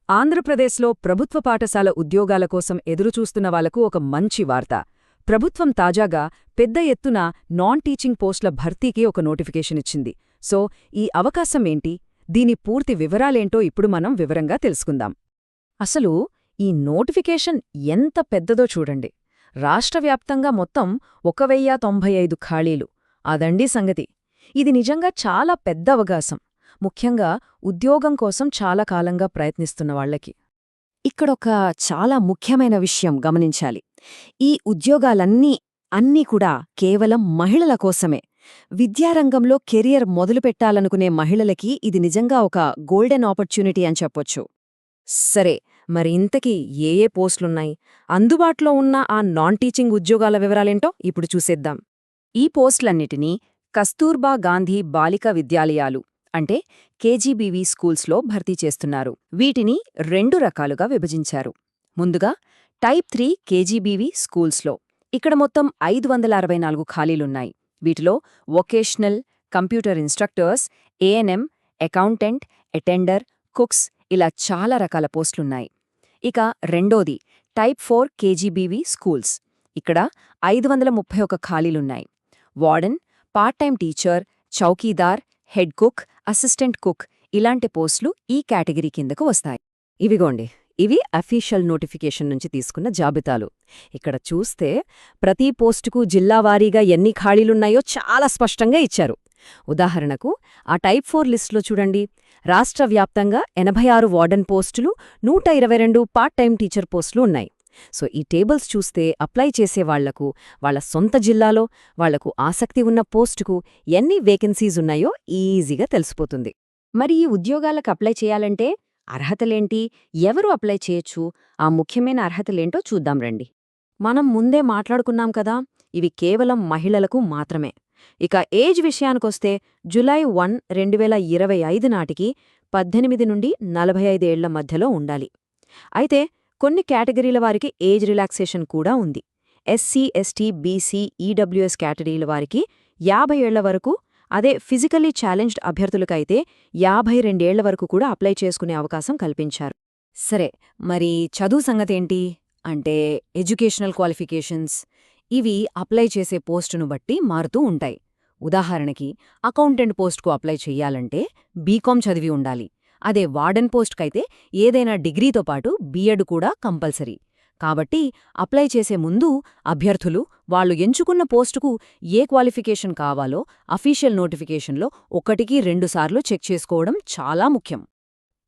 ఆంధ్రప్రదేశ్లో ప్రభుత్వ పాఠశాల ఉద్యోగాల కోసం ఎదురుచూస్తున్న వాళ్లకు ఒక మంచి వార్త. ప్రభుత్వం తాజాగా పెద్ద ఎత్తున నాన్ టీచింగ్ పోస్టుల భర్తీకి ఒక నోటిఫికేషన్ ఇచ్చింది. సో, ఈ అవకాశం ఏంటి, దీని పూర్తి వివరాలేంటో ఇప్పుడు మనం వివరంగా తెలుసుకుందాం. అసలు ఈ నోటిఫికేషన్ ఎంత పెద్దదో చూడండి. రాష్ట్రవ్యాప్తంగా మొత్తం 1095 ఖాళీలు. అదండి సంగతి. ఇది నిజంగా చాలా పెద్ద అవకాశం, ముఖ్యంగా ఉద్యోగం కోసం చాలా కాలంగా ప్రయత్నిస్తున్న వాళ్లకి. ఇక్కడొక చాలా ముఖ్యమైన విషయం గమనించాలి. ఈ ఉద్యోగాలన్నీ కూడా కేవలం మహిళల కోసమే. విద్యారంగంలో కెరియర్ మొదలుపెట్టాలనుకునే మహిళలకి ఇది నిజంగా ఒక గోల్డెన్ ఆపర్చునిటీ అని చెప్పొచ్చు. సరే, మరి ఇంతకీ ఏ ఏ పోస్టులున్నాయి, అందుబాటులో ఉన్న ఆ నాన్ టీచింగ్ ఉద్యోగాల వివరాలేంటో ఇప్పుడు చూసేద్దాం. ఈ పోస్టులన్నిటినీ కస్తూర్బా గాంధీ బాలికా విద్యాలయాలు అంటే కేజీబీవీ స్కూల్స్లో భర్తీ చేస్తున్నారు. వీటిని 2 రకాలుగా విభజించారు. ముందుగా టైప్ 3 కేజీబీవీ స్కూల్స్లో ఇక్కడ మొత్తం 564 ఖాళీలున్నాయి. వీటిలో vocational, computer instructors, ANM, accountant, attender, cooks ఇలా చాలా రకాల పోస్టులున్నాయి. ఇక రెండోది టైప్ 4 కేజీబీవీ స్కూల్స్. ఇక్కడ 531 ఖాళీలున్నాయి. వార్డెన్, పార్ట్ టైం టీచర్, చౌకీదార్, హెడ్ కుక్, అసిస్టెంట్ కుక్ ఇలాంటి పోస్టులు ఈ కేటగిరీ కిందకు వస్తాయి. ఇవి అఫీషియల్ నోటిఫికేషన్ నుంచి తీసుకున్న జాబితాలు. ఇక్కడ చూస్తే ప్రతి పోస్టుకు జిల్లావారీగా ఎన్ని ఖాళీలున్నాయో చాలా స్పష్టంగా ఇచ్చారు. ఉదాహరణకు ఆ టైప్ 4 లిస్టులో చూడండి, రాష్ట్రవ్యాప్తంగా 86 వార్డెన్ పోస్టులు, 122 పార్ట్ టైం టీచర్ పోస్టులు ఉన్నాయి. సో ఈ టేబుల్స్ చూస్తే అప్లై చేసేవాళ్లకు వాళ్ల సొంత జిల్లాలో వాళ్లకు ఆసక్తి ఉన్న పోస్టుకు ఎన్ని వేకెన్సీస్ ఉన్నాయో ఈజీగా తెలిసిపోతుంది. మరి ఈ ఉద్యోగాలకు అప్లై చేయాలంటే అర్హతలేంటి, ఎవరు అప్లై చేయొచ్చు, ఆ ముఖ్యమైన అర్హతలేంటో చూద్దాం రండి. మనం ముందే మాట్లాడుకున్నాం కదా, ఇవి కేవలం మహిళలకు మాత్రమే. ఇక ఏజ్ విషయానికొస్తే జులై 1, 2025 నాటికి 18 నుండి 45 ఏళ్ల మధ్యలో ఉండాలి. అయితే కొన్ని కేటగిరీల వారికి ఏజ్ రిలాక్సేషన్ కూడా ఉంది. ఎస్సీ, ఎస్టీ, బీసీ, ఈడబ్ల్యూఎస్ కేటగిరీల వారికి 50 ఏళ్ల వరకు, అదే ఫిజికల్లీ ఛాలెంజ్డ్ అభ్యర్థులకైతే 52 ఏళ్ల వరకు కూడా అప్లై చేసుకునే అవకాశం కల్పించారు. సరే, మరి చదువు సంగతేంటి అంటే ఎడ్యుకేషనల్ క్వాలిఫికేషన్స్ ఇవి అప్లై చేసే పోస్టును బట్టి మారుతూ ఉంటాయి. ఉదాహరణకి అకౌంటెంట్ పోస్టుకు అప్లై చెయ్యాలంటే బీకాం చదివి ఉండాలి. అదే వార్డెన్ పోస్ట్కైతే ఏదైనా డిగ్రీతో పాటు బీఎడ్ కూడా కంపల్సరీ. కాబట్టి అప్లై చేసే ముందు అభ్యర్థులు వాళ్లు ఎంచుకున్న పోస్టుకు ఏ క్వాలిఫికేషన్ కావాలో అఫీషియల్ నోటిఫికేషన్లో 1-2 సార్లు చెక్ చేసుకోవడం చాలా ముఖ్యం.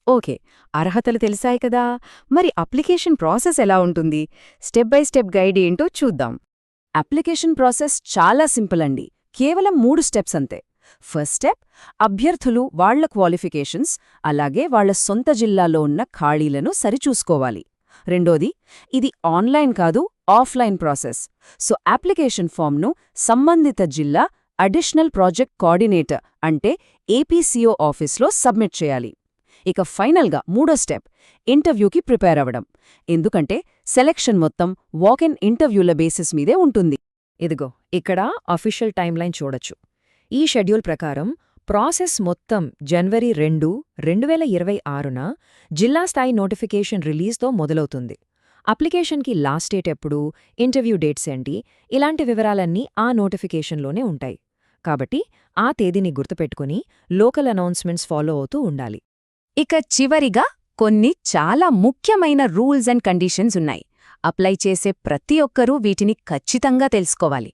ఓకే, అర్హతలు తెలిసాయి కదా, మరి అప్లికేషన్ ప్రాసెస్ ఎలా ఉంటుంది, స్టెప్ బై స్టెప్ గైడ్ ఏంటో చూద్దాం. అప్లికేషన్ ప్రాసెస్ చాలా సింపుల్ అండి, కేవలం 3 స్టెప్స్ అంతే. ఫస్ట్ స్టెప్, అభ్యర్థులు వాళ్ల క్వాలిఫికేషన్స్ అలాగే వాళ్ల సొంత జిల్లాలో ఉన్న ఖాళీలను సరిచూసుకోవాలి. రెండోది, ఇది ఆన్లైన్ కాదు, ఆఫ్లైన్ ప్రాసెస్. సో అప్లికేషన్ ఫామ్ను సంబంధిత జిల్లా అడిషనల్ ప్రాజెక్ట్ కోఆర్డినేటర్ అంటే ఏపీసీఓ ఆఫీస్లో సబ్మిట్ చేయాలి. ఇక ఫైనల్గా మూడో స్టెప్, ఇంటర్వ్యూకి ప్రిపేర్ అవ్వడం. ఎందుకంటే సెలెక్షన్ మొత్తం వాక్-ఇన్ ఇంటర్వ్యూల బేసిస్ మీదే ఉంటుంది. ఇదిగో ఇక్కడ అఫీషియల్ టైమ్లైన్ చూడొచ్చు. ఈ షెడ్యూల్ ప్రకారం ప్రాసెస్ మొత్తం జనవరి 2, 2026న జిల్లా స్థాయి నోటిఫికేషన్ రిలీజ్తో మొదలవుతుంది. అప్లికేషన్కి లాస్ట్ డేట్ ఎప్పుడు, ఇంటర్వ్యూ డేట్స్ ఏంటి, ఇలాంటి వివరాలన్నీ ఆ నోటిఫికేషన్లోనే ఉంటాయి. కాబట్టి ఆ తేదీని గుర్తుపెట్టుకుని లోకల్ అనౌన్స్మెంట్స్ ఫాలో అవుతూ ఉండాలి. ఇక చివరిగా కొన్ని చాలా ముఖ్యమైన రూల్స్ అండ్ కండిషన్స్ ఉన్నాయి. అప్లై చేసే ప్రతి ఒక్కరూ వీటిని ఖచ్చితంగా తెలుసుకోవాలి.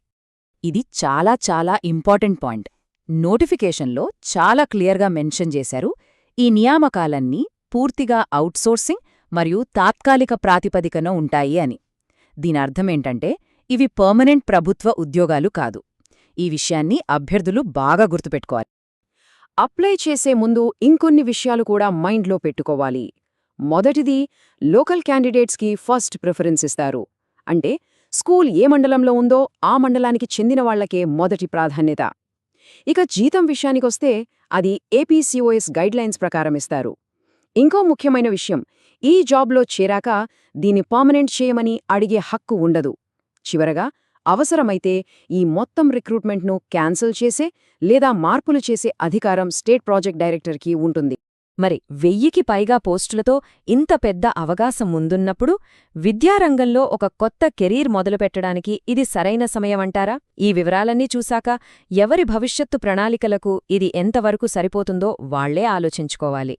ఇది చాలా చాలా ఇంపార్టెంట్ పాయింట్. నోటిఫికేషన్లో చాలా క్లియర్గా మెన్షన్ చేశారు, ఈ నియామకాలన్నీ పూర్తిగా అవుట్సోర్సింగ్ మరియు తాత్కాలిక ప్రాతిపదికన ఉంటాయి అని. దీనర్థమేంటంటే ఇవి పర్మనెంట్ ప్రభుత్వ ఉద్యోగాలు కాదు. ఈ విషయాన్ని అభ్యర్థులు బాగా గుర్తుపెట్టుకోవాలి. అప్లై చేసే ముందు ఇంకొన్ని విషయాలు కూడా మైండ్లో పెట్టుకోవాలి. మొదటిది, లోకల్ క్యాండిడేట్స్కి ఫస్ట్ ప్రిఫరెన్స్ ఇస్తారు. అంటే స్కూల్ ఏ మండలంలో ఉందో ఆ మండలానికి చెందిన వాళ్లకే మొదటి ప్రాధాన్యత. ఇక జీతం విషయానికొస్తే అది ఏపీసీఓఎస్ గైడ్లైన్స్ ప్రకారం ఇస్తారు. ఇంకో ముఖ్యమైన విషయం, ఈ జాబ్లో చేరాక దీన్ని పర్మనెంట్ చేయమని అడిగే హక్కు ఉండదు. చివరగా అవసరమైతే ఈ మొత్తం రిక్రూట్మెంట్ను క్యాన్సిల్ చేసే లేదా మార్పులు చేసే అధికారం స్టేట్ ప్రాజెక్ట్ డైరెక్టర్కి ఉంటుంది. మరి 1000కి పైగా పోస్టులతో ఇంత పెద్ద అవకాశం ముందున్నప్పుడు విద్యారంగంలో ఒక కొత్త కెరీర్ మొదలుపెట్టడానికి ఇది సరైన సమయమంటారా? ఈ వివరాలన్నీ చూశాక ఎవరి భవిష్యత్తు ప్రణాళికలకు ఇది ఎంతవరకు సరిపోతుందో వాళ్లే ఆలోచించుకోవాలి.